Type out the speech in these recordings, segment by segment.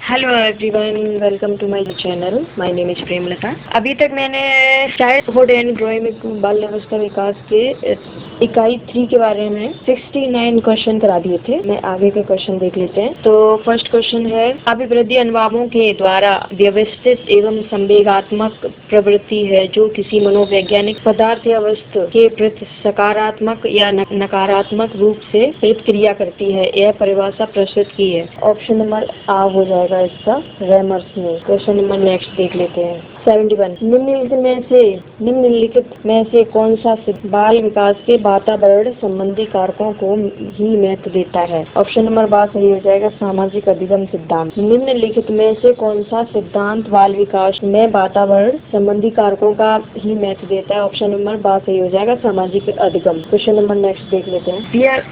Hello everyone, welcome to my channel. My name is Premlata. अभी तक मैंने चाइल्डहुड एंड ग्रोइंग बाल अवस्था विकास के इकाई 3 के बारे में 69 क्वेश्चन करा दिए थे। मैं आगे के क्वेश्चन देख लेते हैं। तो फर्स्ट क्वेश्चन है, अभिवृद्धि अनुभावों के द्वारा व्यवस्थित एवं संवेगात्मक प्रवृत्ति है जो किसी मनोवैज्ञानिक पदार्थ या वस्तु के प्रति सकारात्मक या नकारात्मक रूप से प्रतिक्रिया करती है। यह परिभाषा प्रस्तुत की है। ऑप्शन नंबर आ हो जाएगा इसका रेमर्स ने। क्वेश्चन नंबर नेक्स्ट देख लेते हैं। 71 निम्नलिखित में से कौन सा बाल विकास के वातावरण संबंधी कारकों को ही महत्व देता है। ऑप्शन नंबर बा सही हो जाएगा सामाजिक अधिगम सिद्धांत। निम्नलिखित में से कौन सा सिद्धांत बाल विकास में वातावरण संबंधी कारकों का ही महत्व देता है। ऑप्शन नंबर बा सही हो जाएगा सामाजिक अधिगम। क्वेश्चन नंबर नेक्स्ट देख लेते हैं। पियर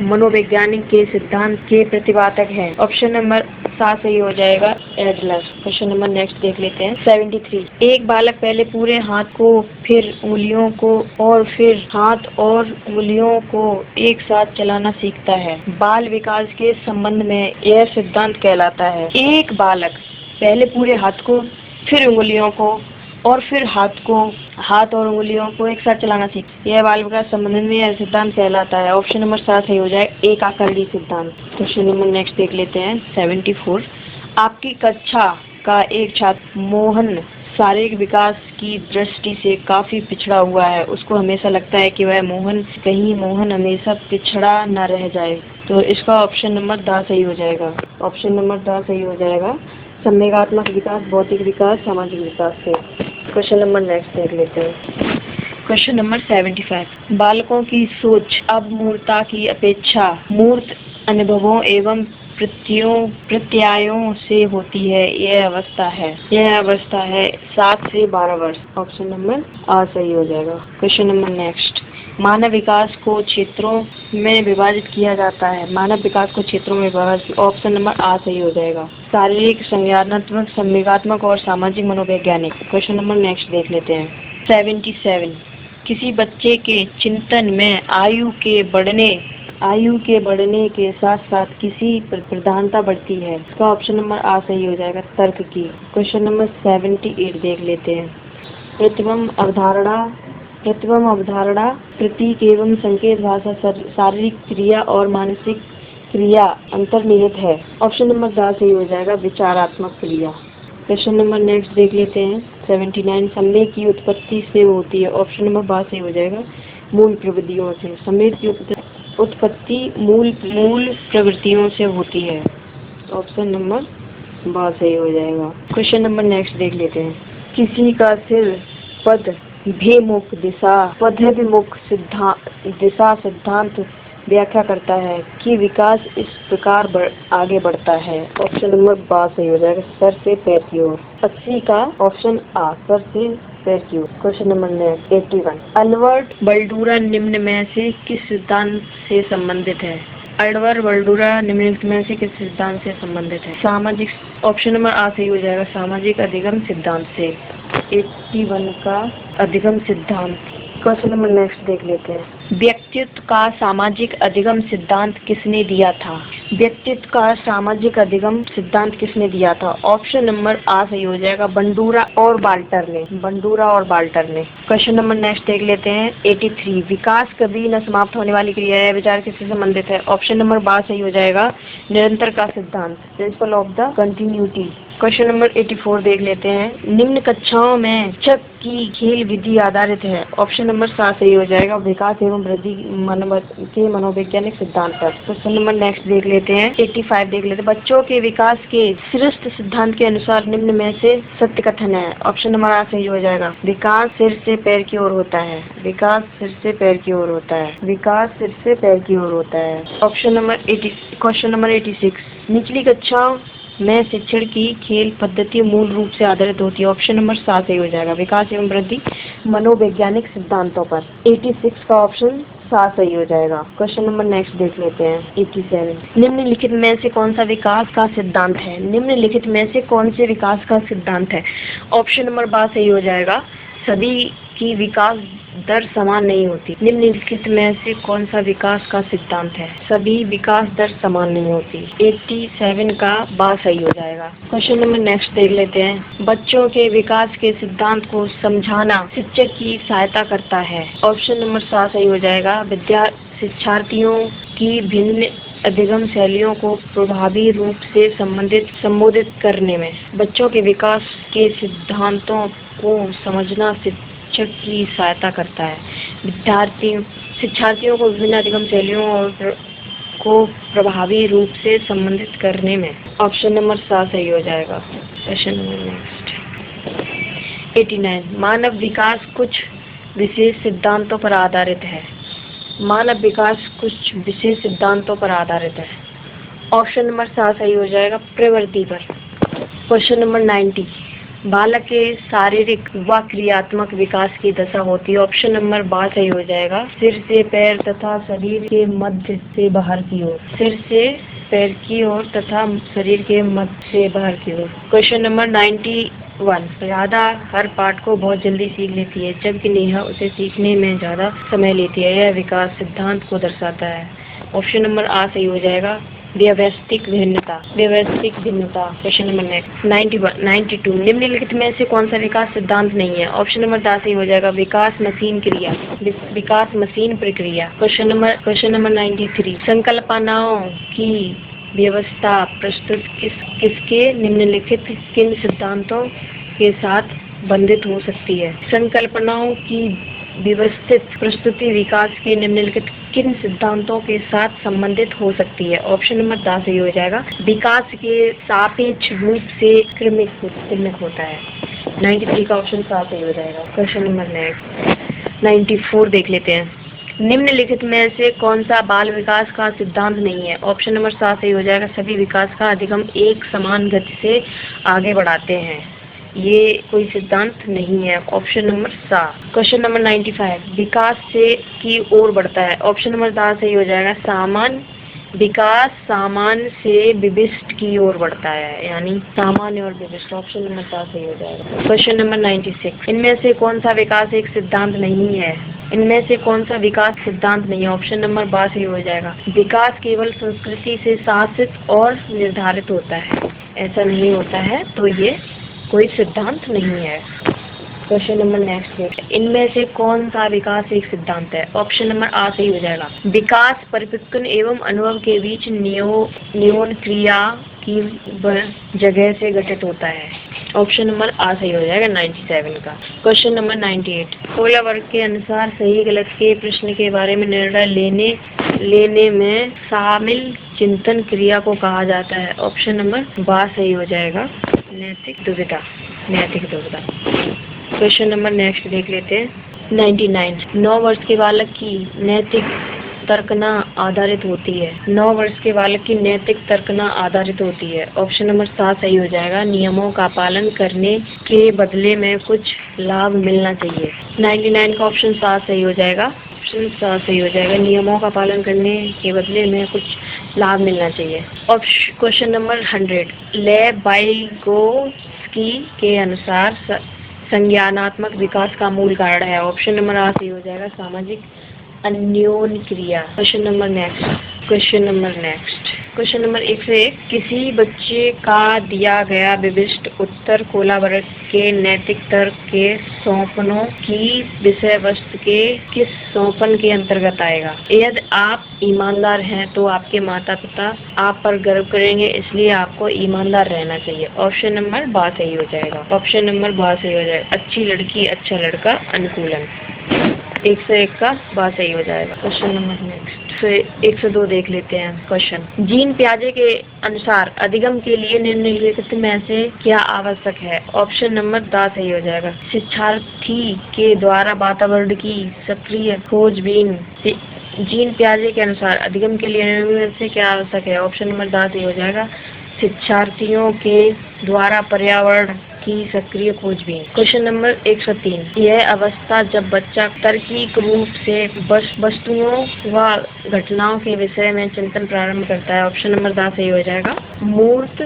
मनोवैज्ञानिक के सिद्धांत के प्रतिपादक है। ऑप्शन नंबर सा सही हो जाएगा एडलर। क्वेश्चन नंबर नेक्स्ट देख लेते हैं। 73 एक बालक पहले पूरे हाथ को, फिर उंगलियों को और फिर हाथ और उंगलियों को एक साथ चलाना सीखता है। बाल विकास के संबंध में यह सिद्धांत कहलाता है। एक बालक पहले पूरे हाथ को, फिर उंगलियों को और फिर हाथ और उंगलियों को एक साथ चलाना सीख, यह बाल विकास संबंध में यह सिद्धांत कहलाता है। ऑप्शन नंबर 7 सही हो जाएगा एक आकर्षी सिद्धांत। क्वेश्चन नंबर नेक्स्ट देख लेते हैं। 74 आपकी कक्षा का एक छात्र मोहन शारीरिक विकास की दृष्टि से काफी पिछड़ा हुआ है। उसको हमेशा लगता है कि कहीं मोहन हमेशा पिछड़ा न रह जाए। तो इसका ऑप्शन नंबर दा सही हो जाएगा। ऑप्शन नंबर दा सही हो जाएगा संवेगात्मक विकास, भौतिक विकास, सामाजिक विकास से। क्वेश्चन नंबर नेक्स्ट देख लेते हैं। क्वेश्चन नंबर 75 बालकों की सोच अब मूर्ता की अपेक्षा मूर्त अनुभवों एवं प्रत्यायों से होती है। यह अवस्था है 7 से 12 वर्ष। ऑप्शन नंबर आ सही हो जाएगा। क्वेश्चन नंबर नेक्स्ट मानव विकास को क्षेत्रों में विभाजित किया जाता है। मानव विकास को क्षेत्रों में विभाजित, ऑप्शन नंबर आ सही हो जाएगा शारीरिक, संज्ञानात्मक, संवेगात्मक और सामाजिक मनोवैज्ञानिक। क्वेश्चन नंबर नेक्स्ट देख लेते हैं। 77 किसी बच्चे के चिंतन में आयु के बढ़ने के साथ साथ किसी प्रधानता बढ़ती है। इसका ऑप्शन नंबर आ सही हो जाएगा तर्क की। क्वेश्चन नंबर 78 देख लेते हैं। प्रतिबिंब अवधारणा प्रतीक एवं संकेत भाषा शारीरिक क्रिया और मानसिक क्रिया अंतर्निहित है। ऑप्शन नंबर दा सही हो जाएगा विचारात्मक क्रिया। क्वेश्चन नंबर नेक्स्ट देख लेते हैं। 79 संवेग की उत्पत्ति से होती है। ऑप्शन नंबर बा सही हो जाएगा मूल प्रवृत्तियों से। संवेग की उत्पत्ति मूल प्रवृत्तियों से होती है। ऑप्शन नंबर बा सही हो जाएगा। क्वेश्चन नंबर नेक्स्ट देख लेते हैं। किसी का सिर पदभिमुख दिशा सिद्धांत व्याख्या करता है कि विकास इस प्रकार आगे बढ़ता है। ऑप्शन नंबर बा सही हो जाएगा सर से पैर की ओर। 80 का ऑप्शन आ सर से पैर की ओर। क्वेश्चन नंबर 81 अल्बर्ट बल्डूरा निम्न में से किस सिद्धांत से संबंधित है। अल्बर्ट बल्डूरा निम्नलिखित में से किस सिद्धांत से संबंधित है। सामाजिक, ऑप्शन नंबर आ सही हो जाएगा सामाजिक अधिगम सिद्धांत से। 81 का अधिगम सिद्धांत। क्वेश्चन नंबर नेक्स्ट देख लेते हैं। व्यक्तित्व का सामाजिक अधिगम सिद्धांत किसने दिया था। व्यक्तित्व का सामाजिक अधिगम सिद्धांत किसने दिया था। ऑप्शन नंबर आ सही हो जाएगा बंडूरा और बाल्टर ने। क्वेश्चन नंबर नेक्स्ट देख लेते हैं। 83 विकास कभी न समाप्त होने वाली क्रिया है। विचार किससे संबंधित है। ऑप्शन नंबर बा सही हो जाएगा निरंतर का सिद्धांत, principle of the continuity. Question number 84 देख लेते हैं। निम्न कक्षाओं में शिक्षक की खेल विधि आधारित है। ऑप्शन नंबर 7 सही हो जाएगा विकास एवं वृद्धि के मनोवैज्ञानिक सिद्धांत पर। क्वेश्चन नंबर नेक्स्ट देख लेते हैं। 85 देख लेते हैं। बच्चों के विकास के श्रेष्ठ सिद्धांत के अनुसार निम्न में से सत्य कथन है। ऑप्शन नंबर आ सही हो जाएगा विकास सिर से पैर की ओर होता है। विकास सिर से पैर की ओर होता है। Option number 80। क्वेश्चन नंबर 86 निचली कक्षाओं में शिक्षण की खेल पद्धति मूल रूप से आधारित होती है। ऑप्शन नंबर 7 सही हो जाएगा विकास एवं वृद्धि मनोवैज्ञानिक सिद्धांतों पर। 86 का ऑप्शन 7 सही हो जाएगा। क्वेश्चन नंबर नेक्स्ट देख लेते हैं। 87 निम्नलिखित में से कौन सा विकास का सिद्धांत है। ऑप्शन नंबर बा सही हो जाएगा सभी की विकास दर समान नहीं होती। निम्नलिखित में से कौन सा विकास का सिद्धांत है? सभी विकास दर समान नहीं होती। 87 का बा सही हो जाएगा। क्वेश्चन नंबर नेक्स्ट देख लेते हैं। बच्चों के विकास के सिद्धांत को समझाना शिक्षक की सहायता करता है। ऑप्शन नंबर 7 सही हो जाएगा। शिक्षार्थियों की भिन्न अधिगम शैलियों को प्रभावी रूप से संबोधित करने में बच्चों के विकास के सिद्धांतों को समझना शिक्षक की सहायता करता है। शिक्षार्थियों को विभिन्न अधिगम शैलियों को प्रभावी रूप से संबंधित करने में ऑप्शन नंबर 7 सही हो जाएगा। Question number next 89। मानव विकास कुछ विशेष सिद्धांतों पर आधारित है। मानव विकास कुछ विशेष सिद्धांतों पर आधारित है। ऑप्शन नंबर 7 सही हो जाएगा, प्रवृत्ति पर। Question number 90। बालक के शारीरिक व क्रियात्मक विकास की दशा होती है। ऑप्शन नंबर 12 सही हो जाएगा, सिर से पैर तथा शरीर के मध्य से बाहर की ओर। सिर से पैर की ओर तथा शरीर के मध्य से बाहर की ओर। Question number 91। राधा हर पाठ को बहुत जल्दी सीख लेती है, जबकि नेहा उसे सीखने में ज्यादा समय लेती है। यह विकास सिद्धांत को दर्शाता है। ऑप्शन नंबर आ सही हो जाएगा, व्यवस्थिक भिन्नता। व्यवस्थिक भिन्नता। Question number next 92। निम्नलिखित में से कौन सा विकास सिद्धांत नहीं है? ऑप्शन नंबर 10 सही हो जाएगा, विकास मशीन क्रिया। विकास मशीन प्रक्रिया। Question number 93। संकल्पनाओं की व्यवस्था प्रस्तुत किसके निम्नलिखित किन सिद्धांतों के साथ बंधित हो सकती है? संकल्पनाओं की व्यवस्थित प्रस्तुति विकास के निम्नलिखित किन सिद्धांतों के साथ संबंधित हो सकती है? ऑप्शन नंबर 10 सही हो जाएगा, विकास के सापेक्ष रूप से क्रमिक होता है। 93 का ऑप्शन 7 सही हो जाएगा। क्वेश्चन नंबर नेक्स्ट 94 देख लेते हैं। निम्नलिखित में से कौन सा बाल विकास का सिद्धांत नहीं है? ऑप्शन नंबर 7 सही हो जाएगा, सभी विकास का अधिगम एक समान गति से आगे बढ़ाते हैं। ये कोई सिद्धांत नहीं है। Option number 7। Question number 95। विकास से की ओर बढ़ता है। ऑप्शन नंबर 10 सही हो जाएगा, सामान्य विकास सामान्य से विशिष्ट की ओर बढ़ता है, यानी सामान्य और विशिष्ट। ऑप्शन नंबर 10 सही हो जाएगा। Question number 96। इनमें से कौन सा विकास एक सिद्धांत नहीं है? इनमें से कौन सा विकास सिद्धांत नहीं है? ऑप्शन नंबर 12 सही हो जाएगा, विकास केवल संस्कृति से शासित और निर्धारित होता है। ऐसा नहीं होता है, तो ये कोई सिद्धांत नहीं है। Question number next. इनमें से कौन सा विकास एक सिद्धांत है? ऑप्शन नंबर आ सही हो जाएगा, विकास परिपक्व एवं अनुभव के बीच न्यून क्रिया की जगह से घटित होता है। ऑप्शन नंबर आ सही हो जाएगा 97 का। Question number 98। 16 वर्ग के अनुसार सही गलत के प्रश्न के बारे में निर्णय लेने में शामिल चिंतन क्रिया को कहा जाता है। ऑप्शन नंबर 12 सही हो जाएगा, नैतिक दुविधा। क्वेश्चन नंबर नेक्स्ट देख लेते हैं। 99। 9 वर्ष के बालक की नैतिक तर्कना आधारित होती है। 9 वर्ष के बालक की नैतिक तर्कना आधारित होती है। ऑप्शन नंबर 7 सही हो जाएगा, नियमों का पालन करने के बदले में कुछ लाभ मिलना चाहिए। 99 का ऑप्शन 7 सही हो जाएगा। ऑप्शन 7 सही हो जाएगा, नियमों का पालन करने के बदले में कुछ लाभ मिलना चाहिए। Question number 100। लेव वाइगोत्स्की के अनुसार संज्ञानात्मक विकास का मूल कारण है। ऑप्शन नंबर आ सही हो जाएगा, सामाजिक अन्योन क्रिया। Question number next. Question number 101। किसी बच्चे का दिया गया विशिष्ट उत्तर कोला वर्ग के नैतिक तर्क के सौंपनों की विषय वस्तु के किस सौंपन के अंतर्गत आएगा? यदि आप ईमानदार हैं तो आपके माता पिता आप पर गर्व करेंगे, इसलिए आपको ईमानदार रहना चाहिए। ऑप्शन नंबर 12 सही हो जाएगा। ऑप्शन नंबर 12 सही हो जाएगा, अच्छी लड़की अच्छा लड़का अनुकूलन। 101 का 12 सही हो जाएगा। क्वेश्चन नंबर नेक्स्ट 102 देख लेते हैं। क्वेश्चन, जीन पियाजे के अनुसार अधिगम के लिए निम्नलिखित में से क्या आवश्यक है? ऑप्शन नंबर 10 सही हो जाएगा, शिक्षार्थी के द्वारा वातावरण की सक्रिय खोजबीन। जीन पियाजे के अनुसार अधिगम के लिए निम्नलिखित से क्या आवश्यक है? ऑप्शन नंबर 10 सही हो जाएगा, शिक्षार्थियों के द्वारा पर्यावरण की सक्रिय खोजबीन। क्वेश्चन नंबर 103, यह अवस्था जब बच्चा तार्किक रूप से वस्तुओं व घटनाओं के विषय में चिंतन प्रारंभ करता है। ऑप्शन नंबर 10 सही हो जाएगा। मूर्त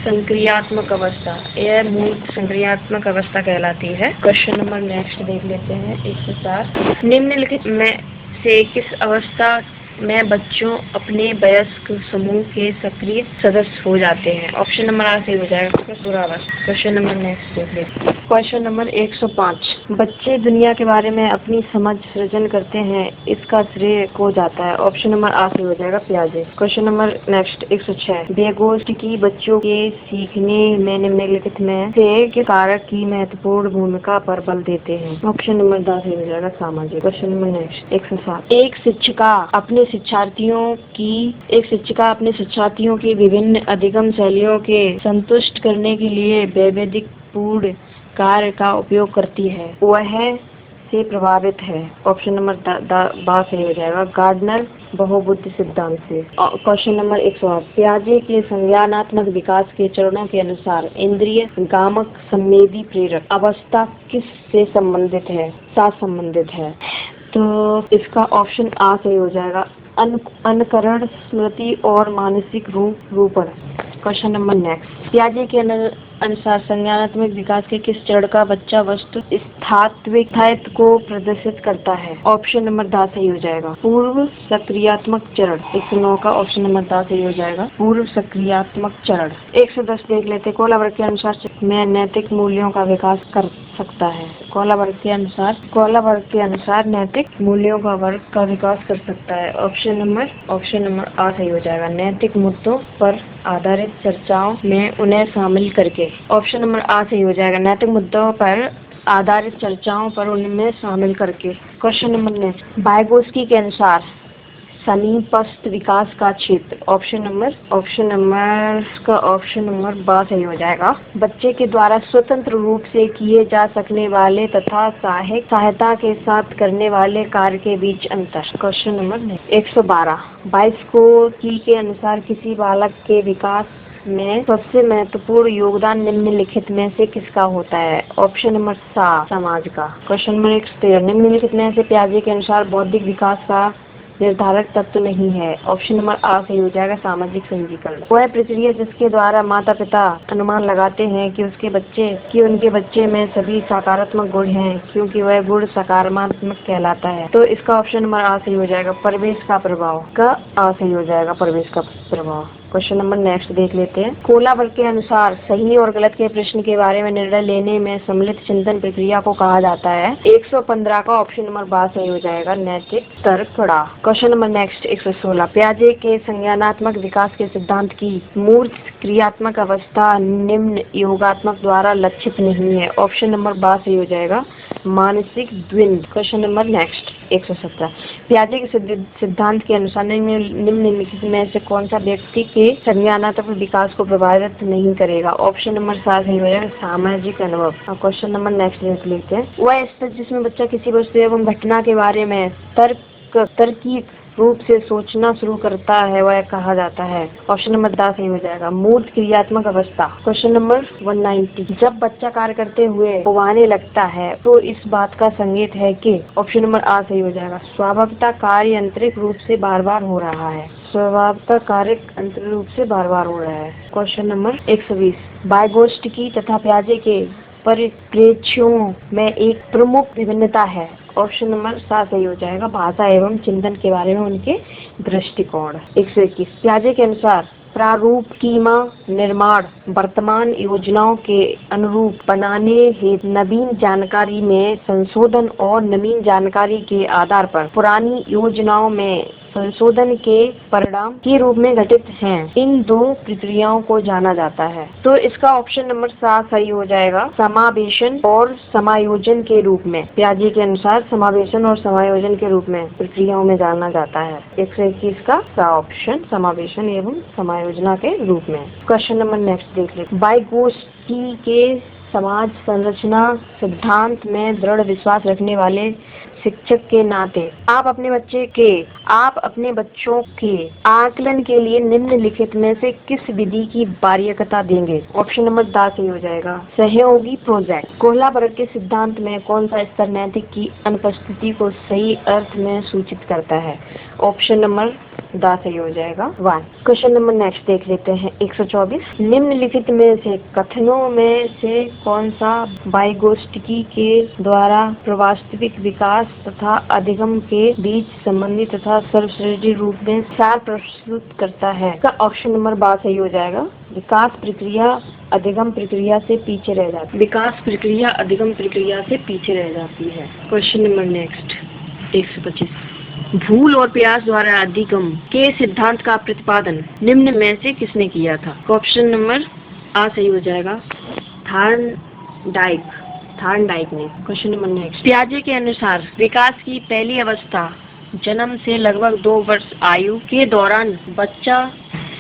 संक्रियात्मक अवस्था, यह मूर्त संक्रियात्मक अवस्था कहलाती है। क्वेश्चन नंबर नेक्स्ट देख लेते हैं 104, निम्नलिखित में से किस अवस्था में बच्चों अपने वयस्क समूह के सक्रिय सदस्य हो जाते हैं। ऑप्शन नंबर 8 सही हो जाएगा। क्वेश्चन नंबर नेक्स्ट देख लेते हैं। क्वेश्चन नंबर 105, बच्चे दुनिया के बारे में अपनी समझ सृजन करते हैं, इसका श्रेय को जाता है। ऑप्शन नंबर 8 सही हो जाएगा। पियाजे। क्वेश्चन नंबर नेक्स्ट 106, व्यगोष्ठी बच्चों के सीखने में निम्नलिखित में से किस कारक की महत्वपूर्ण भूमिका पर बल देते हैं। ऑप्शन नंबर 10 सही हो जाएगा। सामाजिक। क्वेश्चन नंबर नेक्स्ट 107, एक शिक्षिका अपने शिक्षार्थियों की विभिन्न अधिगम शैलियों के संतुष्ट करने के लिए वैविधिक पूर्ण कार्य का उपयोग करती है, वह से प्रभावित है। ऑप्शन नंबर 12 सही हो जाएगा। गार्डनर बहुबुद्धि सिद्धांत से। क्वेश्चन नंबर 108, पियाजे के संज्ञानात्मक विकास के चरणों के अनुसार इंद्रिय गामक संवेदी प्रेरक अवस्था किस से संबंधित है? साथ संबंधित है। तो इसका ऑप्शन आ सही हो जाएगा। अनुकरण, स्मृति और मानसिक रूपण। क्वेश्चन नंबर नेक्स्ट, पियाजे के अनुसार संज्ञानात्मक विकास के किस चरण का बच्चा वस्तु स्थायित्व को प्रदर्शित करता है? ऑप्शन नंबर 10 सही हो जाएगा। पूर्व सक्रियात्मक चरण। 109 का ऑप्शन नंबर 10 सही हो जाएगा। पूर्व सक्रियात्मक चरण। 110 देख लेते। कोला वर्ग के अनुसार में नैतिक मूल्यों का विकास कर सकता है। कोला वर्ग के अनुसार नैतिक मूल्यों का वर्ग का विकास कर सकता है। ऑप्शन नंबर 8 सही हो जाएगा। नैतिक मुद्दों पर आधारित चर्चाओं में उन्हें शामिल करके। ऑप्शन नंबर 8 सही हो जाएगा। नैतिक मुद्दों पर आधारित चर्चाओं पर उनमें शामिल करके। क्वेश्चन नंबर नेक्स्ट, वाइगोत्स्की के अनुसार समीपस्थ विकास का क्षेत्र। ऑप्शन नंबर 12 सही हो जाएगा। बच्चे के द्वारा स्वतंत्र रूप से किए जा सकने वाले तथा सहायता के साथ करने वाले कार्य के बीच अंतर। क्वेश्चन नंबर 112, वाइगोत्स्की के अनुसार किसी बालक के विकास में सबसे महत्वपूर्ण योगदान निम्नलिखित में से किसका होता है? ऑप्शन नंबर 7 समाज का। क्वेश्चन नंबर 113, निम्नलिखित में से पियाजे के अनुसार बौद्धिक विकास का निर्धारक तत्व नहीं है। ऑप्शन नंबर 8 सही हो जाएगा। सामाजिक संजीकरण। वह प्रक्रिया जिसके द्वारा माता पिता अनुमान लगाते हैं कि उनके बच्चे में सभी सकारात्मक गुण हैं, क्योंकि वह गुण सकारात्मक कहलाता है। तो इसका ऑप्शन नंबर 8 सही हो जाएगा। परिवेश का प्रभाव का 8 सही हो जाएगा। परिवेश का प्रभाव। क्वेश्चन नंबर नेक्स्ट देख लेते हैं। कोला वर्ग के अनुसार सही और गलत के प्रश्न के बारे में निर्णय लेने में सम्मिलित चिंतन प्रक्रिया को कहा जाता है। 115 का ऑप्शन नंबर 12 सही हो जाएगा। नैतिक तर्क पड़ा। क्वेश्चन नंबर नेक्स्ट 116, पियाजे के संज्ञानात्मक विकास के सिद्धांत की मूर्त क्रियात्मक अवस्था निम्न योगात्मक द्वारा लक्षित नहीं है। ऑप्शन नंबर 12 सही हो जाएगा। मानसिक द्वंद्व। क्वेश्चन नंबर नेक्स्ट 117, पियाजे के सिद्धांत के अनुसार निम्नलिखित में से कौन सा व्यक्ति के संज्ञानात्मक विकास को प्रभावित नहीं करेगा? ऑप्शन नंबर 7 सही हो जाएगा। सामाजिक अनुभव। क्वेश्चन नंबर नेक्स्ट देख लेते हैं। वह स्थिति जिसमें बच्चा किसी वस्तु एवं घटना के बारे में तार्किक रूप से सोचना शुरू करता है, वह कहा जाता है। ऑप्शन नंबर 10 सही हो जाएगा। मूर्त क्रियात्मक अवस्था। क्वेश्चन नंबर 190, जब बच्चा कार्य करते हुए रोवाने लगता है तो इस बात का संकेत है कि। ऑप्शन नंबर 8 सही हो जाएगा। स्वाभाविकता कार्य आंतरिक रूप से बार बार हो रहा है। क्वेश्चन नंबर 120, वाइगोत्स्की तथा पियाजे के परिप्रेक्ष्यों में एक प्रमुख विभिन्नता है। ऑप्शन नंबर 7 सही हो जाएगा। भाषा एवं चिंतन के बारे में उनके दृष्टिकोण। 121, पियाजे के अनुसार प्रारूप कीमा निर्माण वर्तमान योजनाओं के अनुरूप बनाने हेतु नवीन जानकारी में संशोधन और नवीन जानकारी के आधार पर पुरानी योजनाओं में संशोधन के परिणाम के रूप में घटित हैं। इन दो प्रक्रियाओं को जाना जाता है। तो इसका ऑप्शन नंबर 7 सही हो जाएगा। समावेशन और समायोजन के रूप में। पियाजे के अनुसार समावेशन और समायोजन के रूप में प्रक्रियाओं में जाना जाता है। 121 का ऑप्शन समावेशन एवं समायोजना के रूप में। क्वेश्चन नंबर नेक्स्ट देख लेते हैं। वाइगोत्स्की के समाज संरचना सिद्धांत में दृढ़ विश्वास रखने वाले शिक्षक के नाते आप अपने बच्चों के आकलन के लिए निम्नलिखित में से किस विधि की वरीयता देंगे? ऑप्शन नंबर दा सही हो जाएगा सहयोगी प्रोजेक्ट। कोहला वर्ग के सिद्धांत में कौन सा स्तर नैतिक की अनुपस्थिति को सही अर्थ में सूचित करता है? ऑप्शन नंबर दा सही हो जाएगा 1। क्वेश्चन नंबर नेक्स्ट देख लेते हैं 124। निम्नलिखित में से कथनों में से कौन सा वाइगोत्स्की के द्वारा वास्तविक विकास तथा अधिगम के बीच संबंधी तथा सर्वश्रेष्ठ रूप में सार प्रस्तुत करता है? का ऑप्शन नंबर बा सही हो जाएगा विकास प्रक्रिया अधिगम प्रक्रिया से पीछे रह जाती है। विकास प्रक्रिया अधिगम प्रक्रिया से पीछे रह जाती है। Question number next 125। भूल और प्रयास द्वारा अधिगम के सिद्धांत का प्रतिपादन निम्न में से किसने किया था? ऑप्शन नंबर आ सही हो जाएगा थार्नडाइक ने। क्वेश्चन नंबर नेक्स्ट पियाजे के अनुसार विकास की पहली अवस्था जन्म से लगभग 2 वर्ष आयु के दौरान बच्चा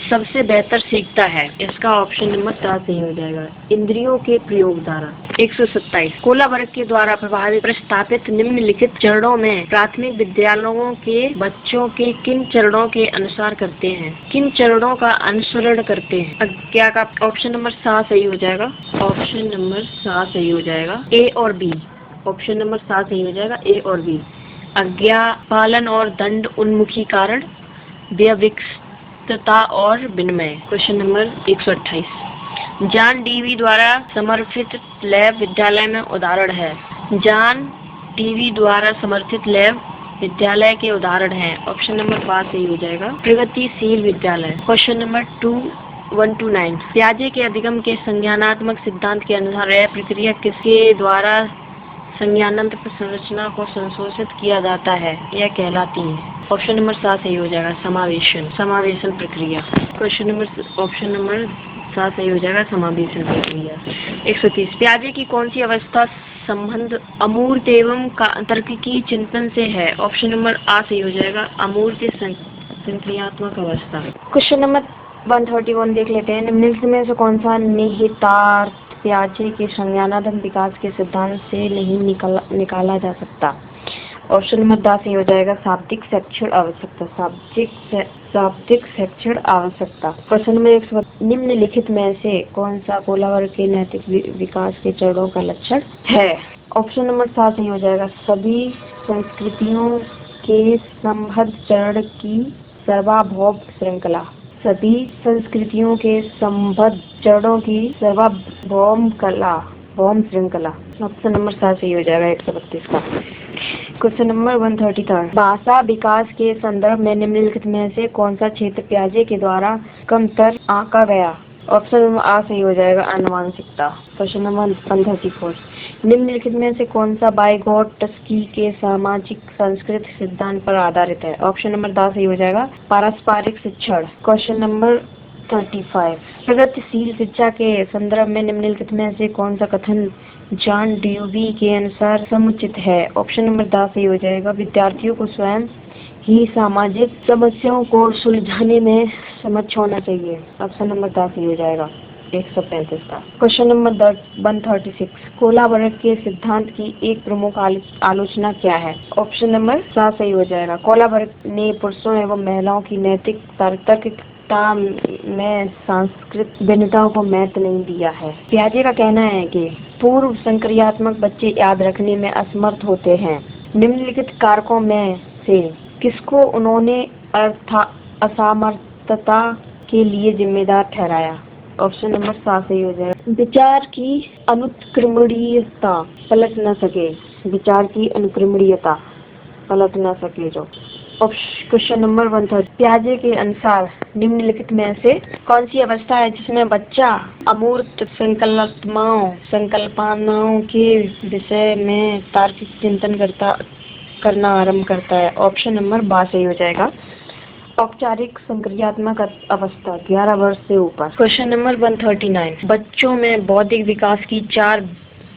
सबसे बेहतर सीखता है। इसका ऑप्शन नंबर 4 सही हो जाएगा इंद्रियों के प्रयोग द्वारा। 127। कोहला वर्ग के द्वारा प्रस्तावित निम्नलिखित चरणों में प्राथमिक विद्यालयों के बच्चों के किन चरणों के अनुसार करते हैं? किन चरणों का अनुसरण करते हैं? क्या का ऑप्शन नंबर 7 सही हो जाएगा। ऑप्शन नंबर 7 सही हो जाएगा ए और बी। ऑप्शन नंबर 7 सही हो जाएगा ए और बी। आज्ञा पालन और दंड उन्मुखीकरण, व्यविकता और विनिमय। Question number 128। जॉन डीवी द्वारा समर्थित लैब विद्यालय में उदाहरण है। जॉन डीवी द्वारा समर्थित लैब विद्यालय के उदाहरण हैं। ऑप्शन नंबर 5 सही हो जाएगा प्रगतिशील विद्यालय। Question number 129। पियाजे के अधिगम के संज्ञानात्मक सिद्धांत के अनुसार यह प्रक्रिया किसके द्वारा संज्ञानात्मक संरचना को संशोधित किया जाता है? यह कहलाती है। ऑप्शन नंबर 7 सही हो जाएगा समावेशन प्रक्रिया। ऑप्शन नंबर 7 सही हो जाएगा समावेशन प्रक्रिया। 130। पियाजे की कौन सी अवस्था संबंध अमूर्त एवं तार्किकी चिंतन से है? ऑप्शन नंबर आ सही हो जाएगा अमूर्त संक्रियात्मक अवस्था। क्वेश्चन नंबर 131 देख लेते हैं। निम्नलिखित में से कौन सा निहितार्थ पियाजे के संज्ञानात्मक विकास के सिद्धांत से नहीं निकाला जा सकता? ऑप्शन नंबर 10 सही हो जाएगा शाब्दिक शिक्षण आवश्यकता। Question number 100। निम्नलिखित में से कौन सा कोहला वर्ग के नैतिक विकास के चरणों का लक्षण है? ऑप्शन नंबर 7 सही हो जाएगा सभी संस्कृतियों के संबद्ध चरण की सर्वभौम श्रृंखला। सभी संस्कृतियों के संबद्ध चरणों की सर्वभौम श्रृंखला। ऑप्शन नंबर 7 सही हो जाएगा 132 का। Question number 133। भाषा विकास के संदर्भ में निम्नलिखित में से कौन सा क्षेत्र पियाजे के द्वारा कमतर आंका गया? ऑप्शन नंबर आ सही हो जाएगा आनुवंशिकता। Question number 134। निम्नलिखित में से कौन सा वाइगोत्स्की के सामाजिक संस्कृत सिद्धांत पर आधारित है? ऑप्शन नंबर 10 सही हो जाएगा पारस्परिक शिक्षण। Question number 35। प्रगतिशील शिक्षा के संदर्भ में निम्नलिखित में से कौन सा कथन जॉन ड्यूवी के अनुसार समुचित है? ऑप्शन नंबर 10 सही हो जाएगा विद्यार्थियों को स्वयं ही सामाजिक समस्याओं को सुलझाने में समक्ष होना चाहिए। ऑप्शन नंबर 10 सही हो जाएगा 135 का। Question number 136। कोहला वर्ग के सिद्धांत की एक प्रमुख आलोचना क्या है? ऑप्शन नंबर 7 सही हो जाएगा कोहला वर्ग ने पुरुषों एवं महिलाओं की नैतिक तार्किकता में सांस्कृतिक भिन्नताओं को महत्व नहीं दिया है। पियाजे का कहना है कि पूर्व संक्रियात्मक बच्चे याद रखने में असमर्थ होते हैं। निम्नलिखित कारकों में से किसको उन्होंने असामर्थ्यता के लिए जिम्मेदार ठहराया? ऑप्शन नंबर 7 सही हो जाएगा विचार की अनुक्रमणीयता पलट न सके जो। Question number 130। पियाजे के अनुसार निम्नलिखित में से कौन सी अवस्था है जिसमें बच्चा अमूर्त संकल्पनाओं के विषय में तार्किक चिंतन करना आरंभ करता है? ऑप्शन नंबर 12 सही हो जाएगा औपचारिक संक्रियात्मक अवस्था 11 वर्ष से ऊपर। Question number 139। बच्चों में बौद्धिक विकास की 4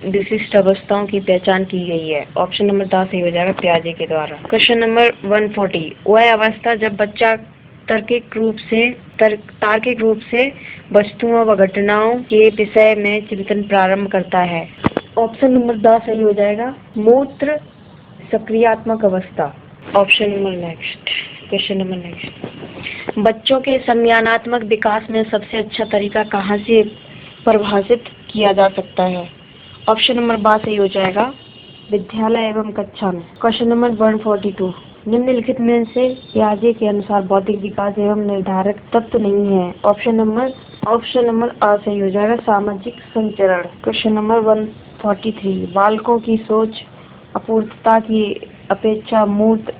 विशिष्ट अवस्थाओं की पहचान की गई है। ऑप्शन नंबर 10 सही हो जाएगा पियाजे के द्वारा। Question number 140। वह अवस्था जब बच्चा तार्किक रूप से वस्तुओं व घटनाओं के विषय में चिंतन प्रारंभ करता है। ऑप्शन नंबर 10 सही हो जाएगा मूत्र सक्रियात्मक अवस्था। Option number next, question number next, बच्चों के संज्ञानात्मक विकास में सबसे अच्छा तरीका कहाँ से परिभाषित किया जा सकता है? ऑप्शन नंबर बा सही हो जाएगा, विद्यालय एवं कक्षा में। क्वेश्चन नंबर 142, निम्नलिखित में से पियाजे के अनुसार बौद्धिक विकास एवं निर्धारक तत्व नहीं है? ऑप्शन नंबर आ सही हो जाएगा, सामाजिक संचरण। क्वेश्चन नंबर 143, बालकों की सोच अपूर्णता की अपेक्षा मूर्त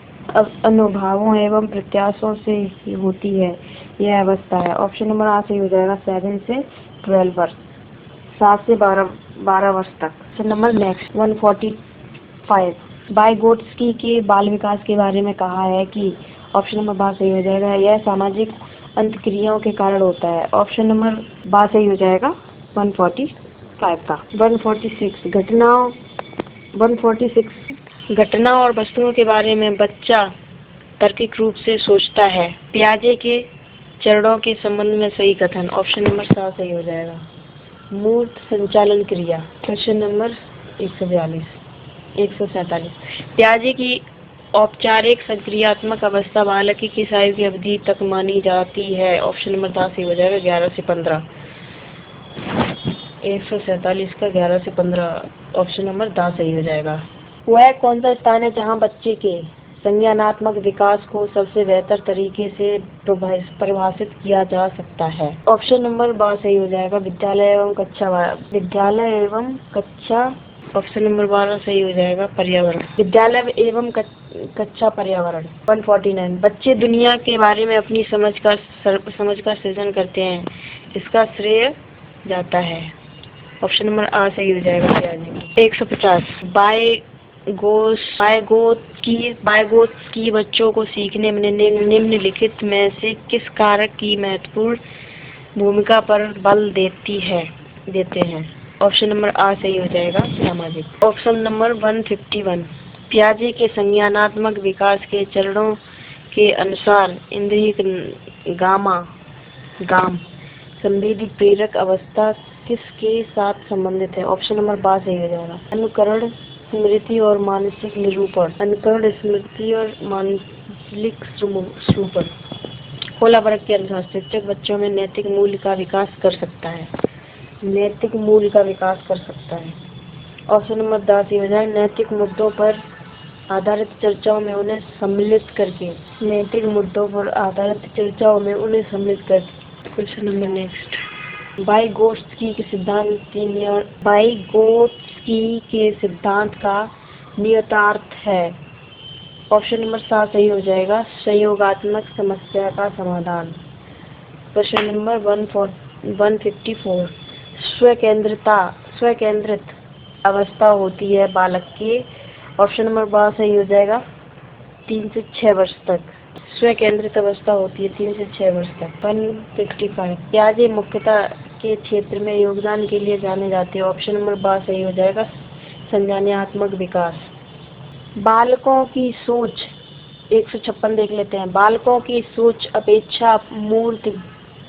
अनुभवों एवं प्रत्याशों से होती है, यह अवस्था है। ऑप्शन नंबर आ सही हो जाएगा, 7 से 12 वर्ष, 7 से 12 वर्ष तक। क्वेश्चन नंबर नेक्स्ट 145, वाइगोत्स्की के बाल विकास के बारे में कहा है कि? ऑप्शन नंबर बा सही हो जाएगा, यह सामाजिक अंतक्रियाओं के कारण होता है। ऑप्शन नंबर बा सही हो जाएगा 145 का। 146, घटना और वस्तुओं के बारे में बच्चा तार्किक रूप से सोचता है। पियाजे के चरणों के संबंध में सही कथन। ऑप्शन नंबर 7 सही हो जाएगा, मूर्त संचालन क्रिया। क्वेश्चन नंबर 147, पियाजे की औपचारिक सक्रियात्मक अवस्था बालक की किस आयु की अवधि तक मानी जाती है? ऑप्शन नंबर 10 सही हो जाएगा, 11 से 15। 147 का 11 से 15, ऑप्शन नंबर 10 सही हो जाएगा। वह कौन सा स्थान है जहाँ बच्चे के संज्ञानात्मक विकास को सबसे बेहतर तरीके से परिभाषित किया जा सकता है? ऑप्शन नंबर बा सही हो जाएगा, विद्यालय एवं कक्षा। ऑप्शन नंबर 12 सही हो जाएगा, पर्यावरण, विद्यालय एवं कक्षा पर्यावरण। 149, बच्चे दुनिया के बारे में अपनी समझ का सृजन करते हैं, इसका श्रेय जाता है। ऑप्शन नंबर आ सही हो जाएगा, 150, बायगोत्स्की बच्चों को सीखने में निम्नलिखित में से किस कारक की महत्वपूर्ण भूमिका पर बल देते हैं? ऑप्शन नंबर आ सही हो जाएगा, सामाजिक। ऑप्शन नंबर 151, पियाजे के संज्ञानात्मक विकास के चरणों के अनुसार इंद्रिय गाम संवेदी प्रेरक अवस्था किसके साथ संबंधित है? ऑप्शन नंबर बा सही हो जाएगा, अनुकरण, स्मृति और मानसिक निरूपण। अनुकरण, स्मृति और मानसिक निरूपण। कोलाबर्ग के अनुसार शिक्षक बच्चों में नैतिक मूल्य का विकास कर सकता है। ऑप्शन नंबर 10 हो जाए, नैतिक मुद्दों पर आधारित चर्चाओं में उन्हें सम्मिलित करके। क्वेश्चन नंबर नेक्स्ट, वाइगोत्स्की के सिद्धांत का नियतार्थ है? ऑप्शन नंबर 7 सही हो जाएगा, सहयोगात्मक समस्या का समाधान। क्वेश्चन नंबर 154, स्वकेंद्रित अवस्था होती है बालक के? ऑप्शन नंबर बा सही हो जाएगा, 3 से 6 वर्ष तक। स्वकेंद्रित अवस्था होती है 3 से 6 वर्ष तक। 155, पियाजे मुख्यता के क्षेत्र में योगदान के लिए जाने जाते हैं। ऑप्शन नंबर बा सही हो जाएगा, संज्ञानात्मक विकास। बालकों की सोच 156 देख लेते हैं, बालकों की सोच अपेक्षा मूर्त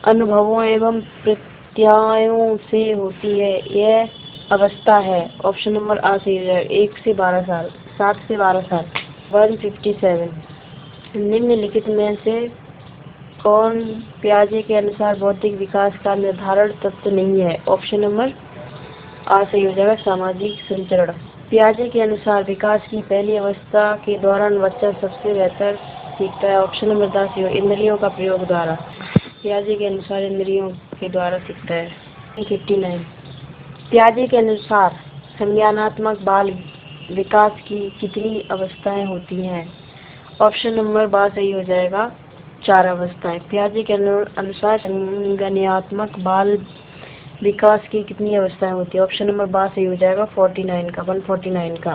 अनुभवों एवं प्रत्ययों से होती है, यह अवस्था है। ऑप्शन नंबर आ सही हो जाएगा, 1 से 12 साल, 7 से 12 साल। 157, निम्नलिखित में से कौन पियाजे के अनुसार बौद्धिक विकास का निर्धारण तत्व नहीं है? ऑप्शन नंबर आ सही हो जाएगा, सामाजिक संचरण। पियाजे के अनुसार विकास की पहली अवस्था के दौरान बच्चा सबसे बेहतर सीखता है। ऑप्शन नंबर 10 इंद्रियों का प्रयोग द्वारा। पियाजे के अनुसार इंद्रियों के द्वारा सीखता है। 59, पियाजे के अनुसार संज्ञानात्मक बाल विकास की कितनी अवस्थाएं होती हैं? ऑप्शन नंबर बा सही हो जाएगा, 4 अवस्थाएं। पियाजे के अनुसार संज्ञानात्मक बाल विकास की कितनी अवस्थाएं होती है? ऑप्शन नंबर बा सही हो जाएगा, 149 का।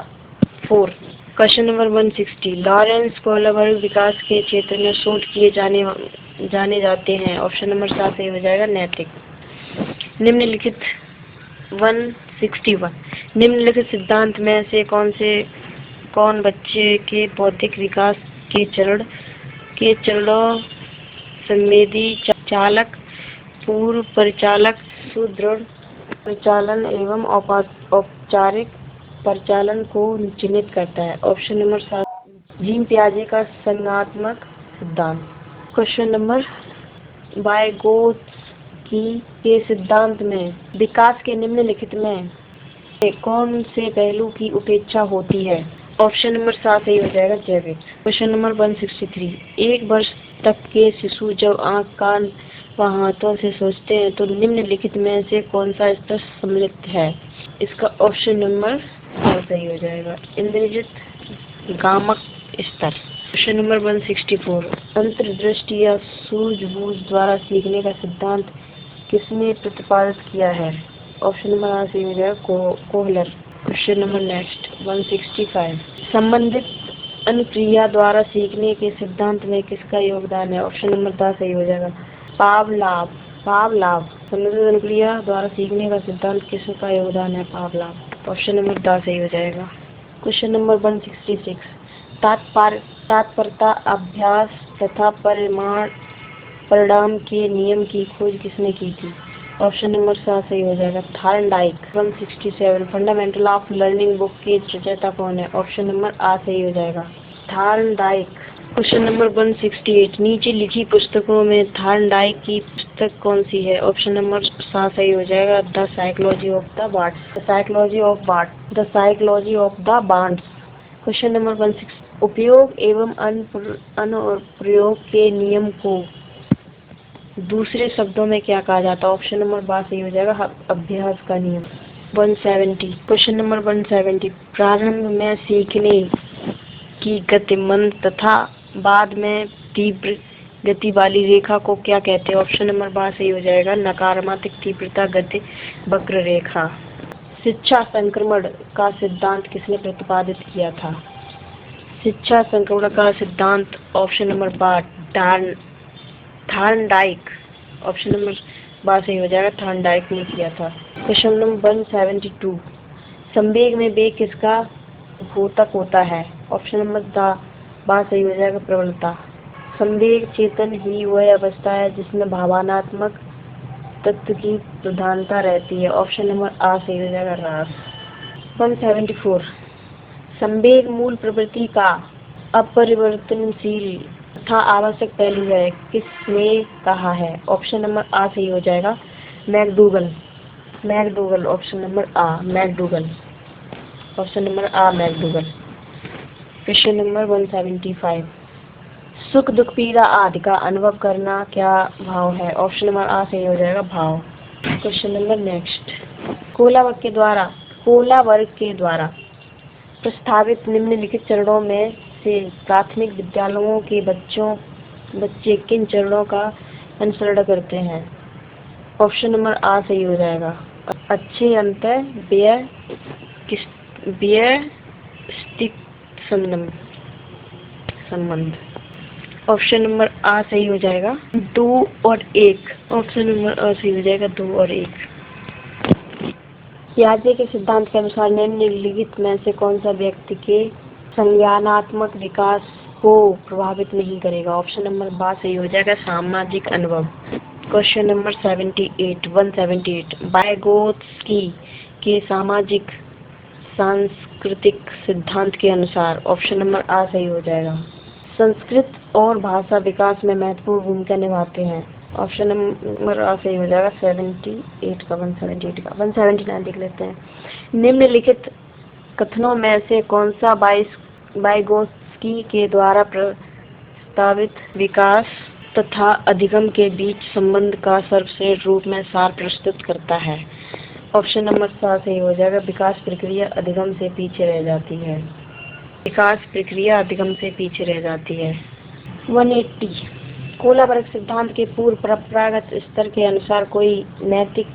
4, क्वेश्चन नंबर 160, लॉरेंस कोलाबर्ग विकास के क्षेत्र में शोध किए जाने जाते हैं। ऑप्शन नंबर 7 सही हो जाएगा, नैतिक। निम्नलिखित 161, निम्नलिखित सिद्धांत में से कौन बच्चे के बौद्धिक विकास के चरणों संवेदी चालक, पूर्व परिचालक, सुदृढ़ परिचालन एवं औपचारिक परिचालन को चिन्हित करता है? ऑप्शन नंबर 7 जीन पियाजे का संज्ञानात्मक सिद्धांत। क्वेश्चन नंबर वाइगोत्स्की के सिद्धांत में विकास के निम्नलिखित में कौन से पहलू की उपेक्षा होती है? ऑप्शन नंबर 7 सही हो जाएगा, जैविक। क्वेश्चन नंबर 163 1 वर्ष तक के शिशु जब आँख, कान व हाथों से सोचते हैं तो निम्नलिखित में से कौन सा स्तर सम्मिलित है? इसका ऑप्शन नंबर 4 सही हो जाएगा, इंद्रियजनित गामक स्तर। क्वेश्चन नंबर 164 अंतर्दृष्टि या सूझबूझ द्वारा सीखने का सिद्धांत किसने प्रतिपादित किया है? ऑप्शन नंबर आ सही हो जाएगा, कोहलर। क्वेश्चन नंबर नेक्स्ट 165 संबंधित अनुक्रिया द्वारा सीखने के सिद्धांत में किसका योगदान है? ऑप्शन नंबर 10 सही हो जाएगा, पावलाव। संबंधित अनुक्रिया द्वारा सीखने का सिद्धांत किसका योगदान है? पावलाव। ऑप्शन नंबर 10 सही हो जाएगा। क्वेश्चन नंबर 166 तात्परता अभ्यास तथा परिणाम के नियम की खोज किसने की थी? ऑप्शन नंबर 7 सही हो जाएगा, Thorndike. 167 fundamental of learning book के रचयिता कौन है? ऑप्शन नंबर आ सही हो जाएगा, थार्नडाइक। क्वेश्चन नंबर 168 नीचे लिखी पुस्तकों में थार्नडाइक की पुस्तक कौन सी है? ऑप्शन नंबर 7 सही हो जाएगा, the psychology of the birds. Question number 160 उपयोग एवं अनुप्रयोग के नियम को दूसरे शब्दों में क्या कहा जाता है? ऑप्शन नंबर 12 सही हो जाएगा, अभ्यास का नियम। 170 क्वेश्चन नंबर 170 प्रारंभ में सीखने की गति मंद तथा बाद में तीव्र गति वाली रेखा को क्या कहते हैं? ऑप्शन नंबर 12 सही हो जाएगा, नकारात्मक तीव्रता गति वक्र रेखा। शिक्षा संक्रमण का सिद्धांत किसने प्रतिपादित किया था? शिक्षा संक्रमण का सिद्धांत option number 12 Thorndike. Option number 12 सही हो जाएगा, थार्नडाइक ने किया था। क्वेश्चन नंबर 172 संवेग में वेग किसका घोतक होता है? ऑप्शन नंबर 12 सही हो जाएगा, प्रबलता। संवेग चेतन ही वह अवस्था है जिसमें भावनात्मक तत्व की प्रधानता रहती है। ऑप्शन नंबर आ सही हो जाएगा, रास। 174 संवेग मूल प्रवृत्ति का अपरिवर्तनशील तथा आवश्यक पहलू है, किसने कहा है? ऑप्शन नंबर आ सही हो जाएगा, मैकडूगल। ऑप्शन नंबर आ, मैकडूगल। ऑप्शन नंबर आ, मैकडूगल। क्वेश्चन नंबर 175 सुख दुख पीड़ा आदि का अनुभव करना क्या भाव है? ऑप्शन नंबर आ सही हो जाएगा, भाव। क्वेश्चन नंबर नेक्स्ट कोला वर्ग के द्वारा प्रस्तावित निम्नलिखित चरणों में से प्राथमिक विद्यालयों के बच्चे किन चरणों का अनुसरण करते हैं? ऑप्शन नंबर आ सही हो जाएगा, अच्छे अंतर व्यस्तिक संबंध। ऑप्शन नंबर आ सही हो जाएगा, 2 और 1। ऑप्शन नंबर आ सही हो जाएगा, 2 और 1। पियाजे के सिद्धांत के अनुसार निम्नलिखित में से कौन सा व्यक्ति के संज्ञानात्मक विकास को प्रभावित नहीं करेगा? ऑप्शन नंबर 12 सही हो जाएगा, सामाजिक अनुभव। क्वेश्चन नंबर 178 वाइगोत्स्की के सामाजिक सांस्कृतिक सिद्धांत के अनुसार ऑप्शन नंबर आ सही हो जाएगा, संस्कृत और भाषा विकास में महत्वपूर्ण भूमिका निभाते हैं। ऑप्शन नंबर आ सही हो जाएगा, 178 का 179 लिख लेते हैं। निम्नलिखित कथनों में से कौन सा वाइगोत्स्की के द्वारा प्रस्तावित विकास तथा अधिगम के बीच संबंध का सर्वश्रेष्ठ रूप में सार प्रस्तुत करता है? ऑप्शन नंबर 7 सही हो जाएगा, विकास प्रक्रिया अधिगम से पीछे रह जाती है। 180 कोला वर्ग सिद्धांत के पूर्व परंपरागत स्तर के अनुसार कोई नैतिक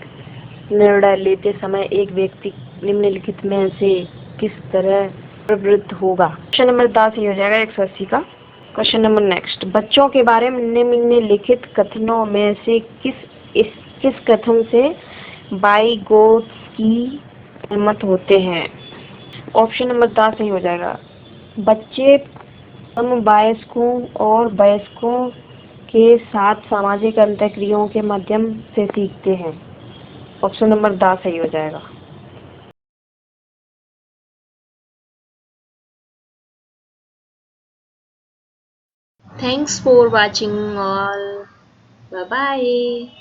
निर्णय लेते समय एक व्यक्ति निम्नलिखित में से किस तरह प्रवृत्त होगा? क्वेश्चन नंबर 10 ही हो जाएगा, 180 का। क्वेश्चन नंबर नेक्स्ट बच्चों के बारे में निम्नलिखित कथनों में से किस कथन से वाइगोत्स्की सहमत होते हैं? ऑप्शन नंबर 10 सही हो जाएगा, बच्चे समवयस्कों और वयस्कों के साथ सामाजिक अंतःक्रियाओं के माध्यम से सीखते हैं। ऑप्शन नंबर 10 सही हो जाएगा। Thanks for watching all. Bye bye.